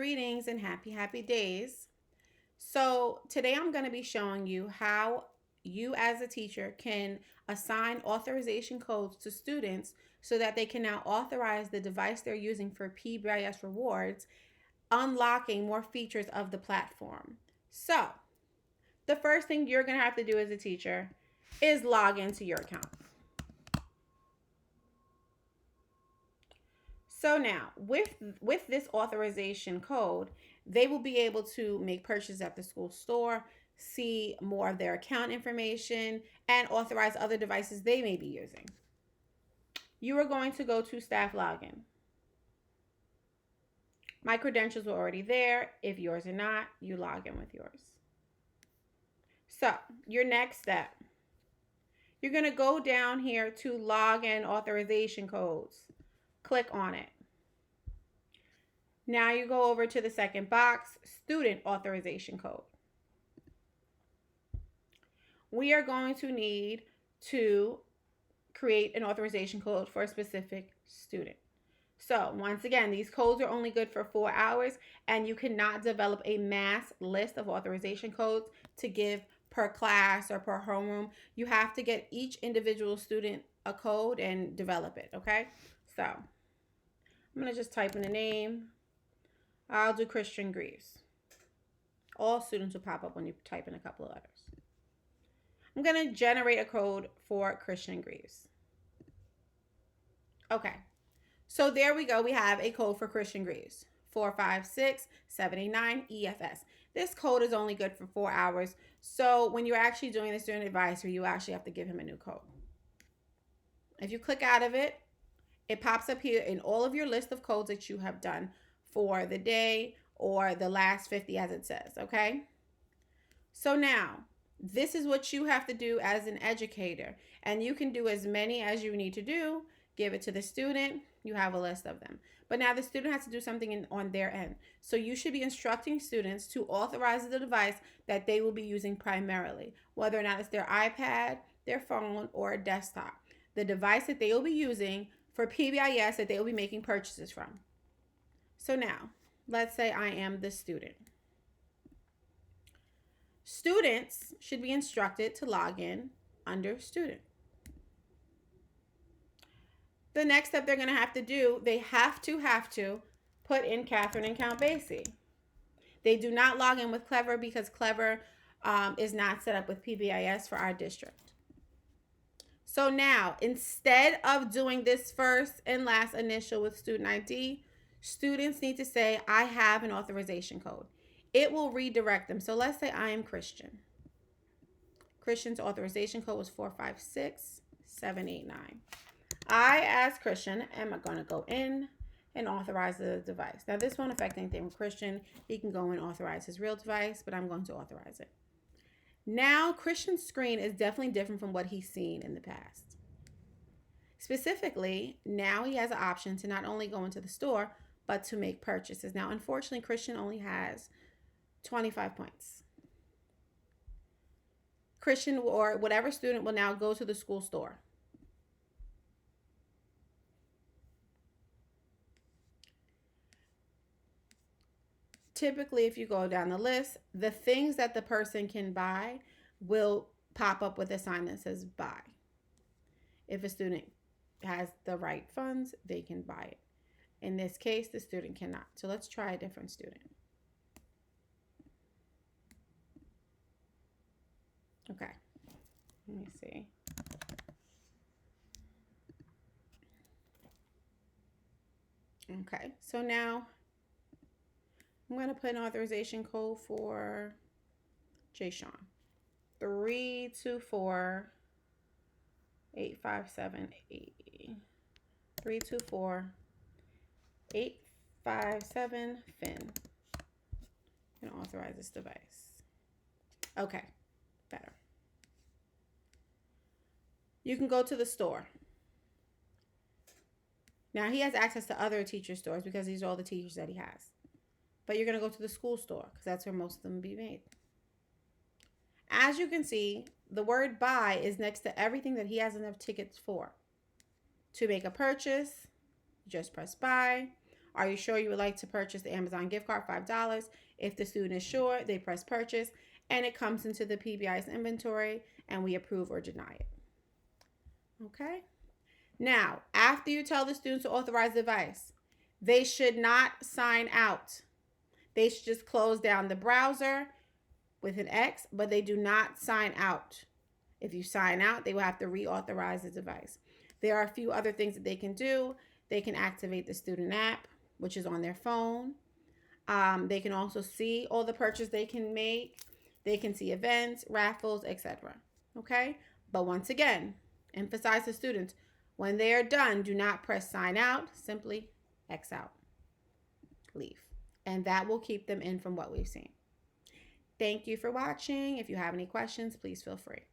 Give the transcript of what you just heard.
Greetings and happy days. So, today I'm going to be showing you how you as a teacher can assign authorization codes to students so that they can now authorize the device they're using for Pbis rewards, unlocking more features of the platform. So, the first thing you're going to have to do as a teacher is log into your account. So now, with this authorization code, they will be able to make purchases at the school store, see more of their account information, and authorize other devices they may be using. You are going to go to staff login. My credentials were already there. If yours are not, you log in with yours. So, your next step, you're going to go down here to login authorization codes. Click on it. Now you go over to the second box, student authorization code. We are going to need to create an authorization code for a specific student. So once again, these codes are only good for 4 hours, and you cannot develop a mass list of authorization codes to give per class or per homeroom. You have to get each individual student a code and develop it, okay? So I'm going to just type in a name. I'll do Christian Greaves. All students will pop up when you type in a couple of letters. I'm going to generate a code for Christian Greaves. Okay. So there we go. We have a code for Christian Greaves. 456789 EFS. This code is only good for 4 hours. So when you're actually doing the student advisory, you actually have to give him a new code. If you click out of it, it pops up here in all of your list of codes that you have done for the day or the last 50 as it says, okay? So now, this is what you have to do as an educator, and you can do as many as you need to do. Give it to the student. You have a list of them. But now the student has to do something on their end. So you should be instructing students to authorize the device that they will be using primarily, whether or not it's their iPad, their phone, or a desktop. The device that they will be using for Pbis that they will be making purchases from. So now, let's say I am the student. Students should be instructed to log in under student. The next step they're going to have to do, they have to put in Catherine and Count Basie. They do not log in with Clever because Clever is not set up with Pbis for our district. So now, instead of doing this first and last initial with student ID, students need to say, I have an authorization code. It will redirect them. So let's say I am Christian. Christian's authorization code was 456789. I, as Christian, am going to go in and authorize the device. Now, this won't affect anything with Christian. He can go and authorize his real device, but I'm going to authorize it. Now, Christian's screen is definitely different from what he's seen in the past. Specifically, now he has an option to not only go into the store, but to make purchases. Now, unfortunately, Christian only has 25 points. Christian or whatever student will now go to the school store. Typically, if you go down the list, the things that the person can buy will pop up with a sign that says buy. If a student has the right funds, they can buy it. In this case, the student cannot. So let's try a different student. Okay, let me see. Okay, so now I'm going to put an authorization code for Jay Sean. 324 8578. 324 857 Finn. I'm going to authorize this device. Okay, better. You can go to the store. Now, he has access to other teacher stores because these are all the teachers that he has. But you're going to go to the school store because that's where most of them be made. As you can see, the word buy is next to everything that he has enough tickets for. To make a purchase, just press buy. Are you sure you would like to purchase the Amazon gift card, $5? If the student is sure, they press purchase, and it comes into the Pbis inventory, and we approve or deny it. Okay? Now, after you tell the students to authorize the device, they should not sign out. They should just close down the browser with an X, but they do not sign out. If you sign out, they will have to reauthorize the device. There are a few other things that they can do. They can activate the student app, which is on their phone. They can also see all the purchases they can make. They can see events, raffles, etc. Okay? But once again, emphasize to students, when they are done, do not press sign out. Simply X out. Leave. And that will keep them in from what we've seen. Thank you for watching. If you have any questions, please feel free.